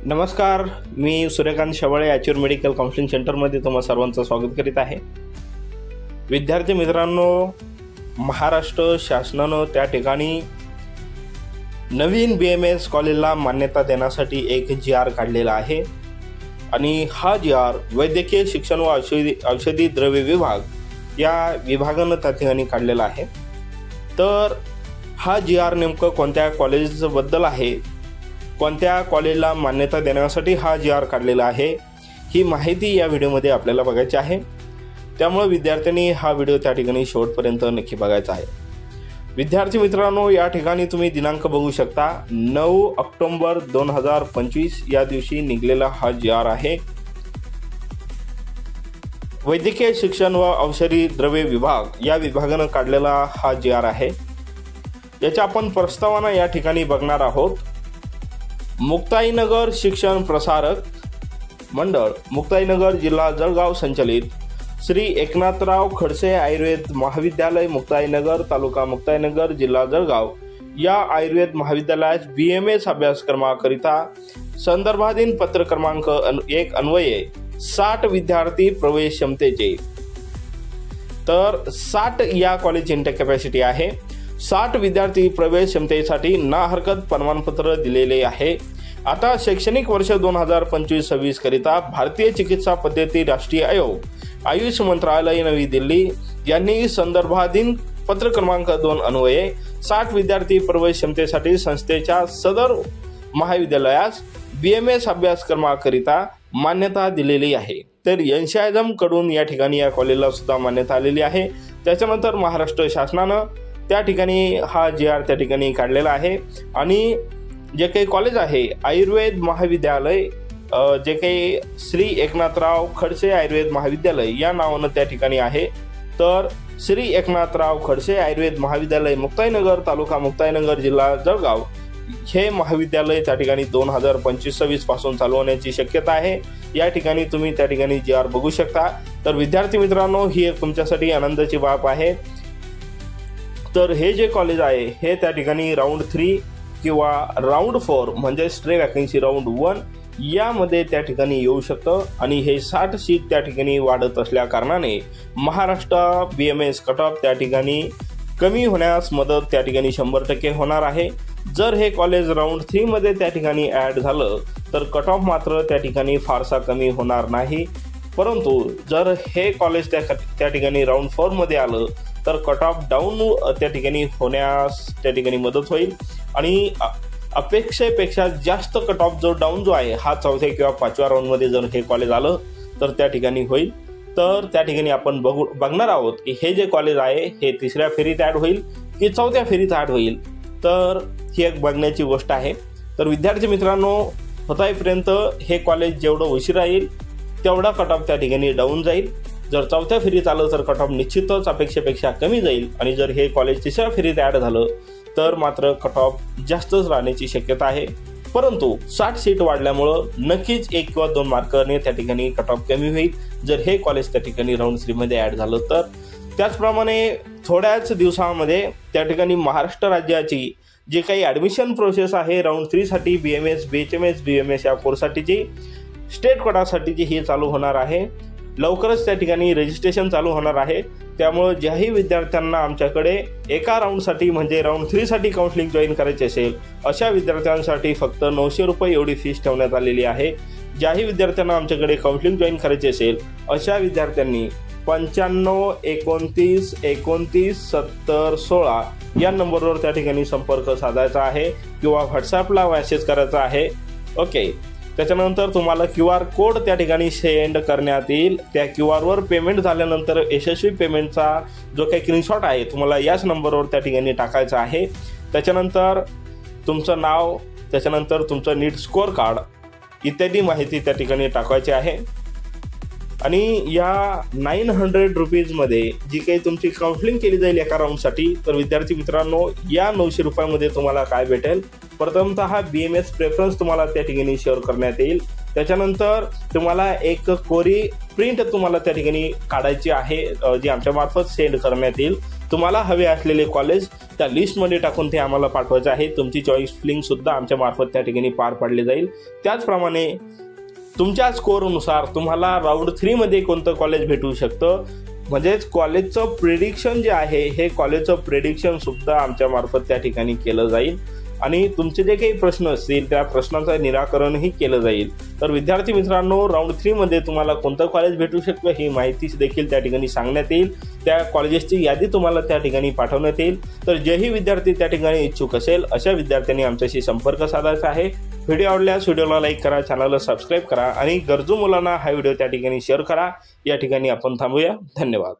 नमस्कार, मी Suryakant Shewale ॲच्युअर medical counselling सेंटरमध्ये तुम्हा सर्वांचं स्वागत करीत आहे। विद्यार्थी मित्रांनो, महाराष्ट्र शासनानं त्या ठिकाणी नवीन BMS कॉलेजला मान्यता देण्यासाठी एक GR काढलेला आहे आणि हा GR वैद्यकीय शिक्षण व औषधी द्रव्य विभाग या विभागानं त्या ठिकाणी काढलेला आहे। तर हा GR नेमकं कोणत्या कॉलेजबद्दल आहे, कोणत्या कॉलेजला मान्यता देण्यासाठी हा GR काढलेला आहे, ही माहिती या व्हिडिओमध्ये आपल्याला बघायची आहे। त्यामुळे विद्यार्थ्यांनी हा व्हिडिओ त्या ठिकाणी शेवटपर्यंत नक्की बघायचा आहे। विद्यार्थी मित्रांनो, या ठिकाणी तुम्ही दिनांक बघू शकता, 9 ऑक्टोबर 2025 या दिवशी निघलेला हा GR आहे। वैद्यकीय शिक्षण व औषधी द्रव्य विभाग या विभागानं काढलेला हा GR आहे। याचा आपण प्रस्तावना या ठिकाणी बघणार आहोत। मुक्ताईनगर शिक्षण प्रसारक मंडळ, मुक्ताईनगर, जिल्हा जळगाव संचलित श्री एकनाथराव खडसे आयुर्वेद महाविद्यालय, मुक्ताईनगर, तालुका मुक्ताईनगर, जिल्हा जळगाव या आयुर्वेद महाविद्यालयात BMS अभ्यासक्रमाकरिता संदर्भाधीन पत्र क्रमांक 1 अन्वये 60 विद्यार्थी प्रवेश क्षमतेचे, तर 60 या कॉलेज इंटेक कॅपॅसिटी आहे। 60 विद्यार्थी प्रवेश क्षमतेसाठी ना हरकत प्रमाणपत्र दिलेले आहे। आता शैक्षणिक वर्ष 2025-26 करिता भारतीय चिकित्सा पद्धती राष्ट्रीय आयोग, आयुष मंत्रालय, नवी दिल्ली यांनी संदर्भाधीन पत्र क्रमांक 2 अन्वये 60 विद्यार्थी प्रवेश क्षमतेसाठी संस्थेच्या सदर महाविद्यालयास BMS अभ्यासक्रमाकरिता मान्यता दिलेली आहे। तर NCIASM कडून या ठिकाणी या कॉलेजला सुद्धा मान्यता आलेली आहे। त्याच्यानंतर महाराष्ट्र शासनानं त्या ठिकाणी हा GR त्या ठिकाणी काढलेला आहे आणि जे काही कॉलेज आहे आयुर्वेद महाविद्यालय, जे काही श्री एकनाथराव खडसे आयुर्वेद महाविद्यालय या नावानं त्या ठिकाणी आहे। तर श्री एकनाथराव खडसे आयुर्वेद महाविद्यालय, मुक्ताईनगर, तालुका मुक्ताईनगर, जिल्हा जळगाव हे महाविद्यालय त्या ठिकाणी 2025-26 पासून चालू होण्याची शक्यता आहे। या ठिकाणी तुम्ही त्या ठिकाणी GR बघू शकता। तर विद्यार्थी मित्रांनो, ही एक तुमच्यासाठी आनंदाची बाब आहे। तर हे जे कॉलेज आहे हे त्या ठिकाणी राऊंड 3 किंवा राऊंड 4 म्हणजे स्ट्रे वॅकन्सी राऊंड 1 यामध्ये त्या ठिकाणी येऊ शकतं आणि हे 60 सीट त्या ठिकाणी वाढत असल्या कारणाने महाराष्ट्र BMS कट ऑफ त्या ठिकाणी कमी होण्यास मदत त्या ठिकाणी 100% होणार आहे। जर हे कॉलेज राऊंड 3 मध्ये त्या ठिकाणी ॲड झालं तर कट ऑफ मात्र त्या ठिकाणी फारसा कमी होणार नाही, परंतु जर हे कॉलेज त्या ठिकाणी राऊंड 4 मध्ये आलं तर कट ऑफ डाऊन त्या ठिकाणी होण्यास त्या ठिकाणी मदत होईल आणि अपेक्षेपेक्षा जास्त कट ऑफ जो आहे हा 4थ्या किंवा 5व्या राऊंडमध्ये जर हे कॉलेज आलं तर त्या ठिकाणी होईल। तर त्या ठिकाणी आपण बघणार आहोत की हे जे कॉलेज आहे हे 3ऱ्या फेरीत ॲड होईल की 4थ्या फेरीत ॲड होईल, तर ही एक बघण्याची गोष्ट आहे। तर विद्यार्थी मित्रांनो, होतापर्यंत हे कॉलेज जेवढं उशिरा येईल तेवढा कट ऑफ त्या ठिकाणी डाऊन जाईल। जर 4थ्या फेरीत आलं तर कट ऑफ निश्चितच अपेक्षेपेक्षा कमी जाईल आणि जर हे कॉलेज 3ऱ्या फेरीत ॲड झालं तर मात्र कट ऑफ जास्तच राहण्याची शक्यता आहे। परंतु 60 सीट वाढल्यामुळं नक्कीच 1 किंवा 2 मार्काने त्या ठिकाणी कट ऑफ कमी होईल जर हे कॉलेज त्या ठिकाणी राऊंड 3 मध्ये ॲड झालं तर। त्याचप्रमाणे थोड्याच दिवसामध्ये त्या ठिकाणी महाराष्ट्र राज्याची जी काही ॲडमिशन प्रोसेस आहे राऊंड 3 साठी BMS, BHMS, BMS या कोर्ससाठीची स्टेट कोटासाठीची ही चालू होणार आहे। लवकरच त्या ठिकाणी रजिस्ट्रेशन चालू होणार आहे। त्यामुळे ज्याही विद्यार्थ्यांना आमच्याकडे एका राऊंडसाठी म्हणजे राऊंड 3 साठी काउन्सिलिंग जॉईन करायचे असेल अशा विद्यार्थ्यांसाठी फक्त 900 रुपये एवढी फीस ठेवण्यात आलेली आहे। ज्याही विद्यार्थ्यांना आमच्याकडे काउन्सिलिंग जॉईन करायचे असेल अशा विद्यार्थ्यांनी 95 29 29 70 16 या नंबरवर त्या ठिकाणी संपर्क साधायचा आहे किंवा व्हॉट्सॲपला मेसेज करायचा आहे। ओके, त्याच्यानंतर तुम्हाला QR कोड त्या ठिकाणी सेंड करण्यात येईल। त्या QR वर पेमेंट झाल्यानंतर यशस्वी पेमेंटचा जो काही स्क्रीनशॉट आहे तुम्हाला याच नंबरवर त्या ठिकाणी टाकायचा आहे। त्याच्यानंतर तुमचं नाव, त्याच्यानंतर तुमचं नीट स्कोअर कार्ड इत्यादी माहिती त्या ठिकाणी टाकायची आहे आणि या 900 रुपीजमध्ये जी काही तुमची काउन्सिलिंग केली जाईल एका राऊंडसाठी, तर विद्यार्थी मित्रांनो या 900 रुपयामध्ये तुम्हाला काय भेटेल, प्रथमतः BMS प्रेफरन्स तुम्हाला त्या ठिकाणी शेअर करण्यात येईल। त्याच्यानंतर तुम्हाला एक कोरी प्रिंट तुम्हाला त्या ठिकाणी काढायची आहे जी आमच्या मार्फत सेंड करण्यात येईल। तुम्हाला हवे असलेले कॉलेज त्या लिस्टमध्ये टाकून ते आम्हाला पाठवायचं आहे। तुमची चॉईस फिलिंगसुद्धा आमच्या मार्फत त्या ठिकाणी पार पाडली जाईल। त्याचप्रमाणे तुमच्या स्कोअरनुसार तुम्हाला राऊंड 3 मध्ये कोणतं कॉलेज भेटू शकतं, म्हणजेच कॉलेजचं प्रेडिक्शन जे आहे हे कॉलेजचं प्रेडिक्शनसुद्धा आमच्या मार्फत त्या ठिकाणी केलं जाईल आणि तुमचे जे काही प्रश्न असतील त्या प्रश्नांचं निराकरणही केलं जाईल। तर विद्यार्थी मित्रांनो, राऊंड 3 मध्ये तुम्हाला कोणतं कॉलेज भेटू शकतं ही माहिती देखील त्या ठिकाणी सांगण्यात येईल। त्या कॉलेजेसची यादी तुम्हाला त्या ठिकाणी पाठवण्यात येईल। तर जेही विद्यार्थी त्या ठिकाणी इच्छुक असेल अशा विद्यार्थ्यांनी आमच्याशी संपर्क साधायचा आहे। व्हिडिओ आवडल्यास व्हिडिओला लाईक करा, चॅनलला सबस्क्राईब करा आणि गरजू मुलांना हा व्हिडिओ त्या ठिकाणी शेअर करा। या ठिकाणी आपण थांबूया। धन्यवाद।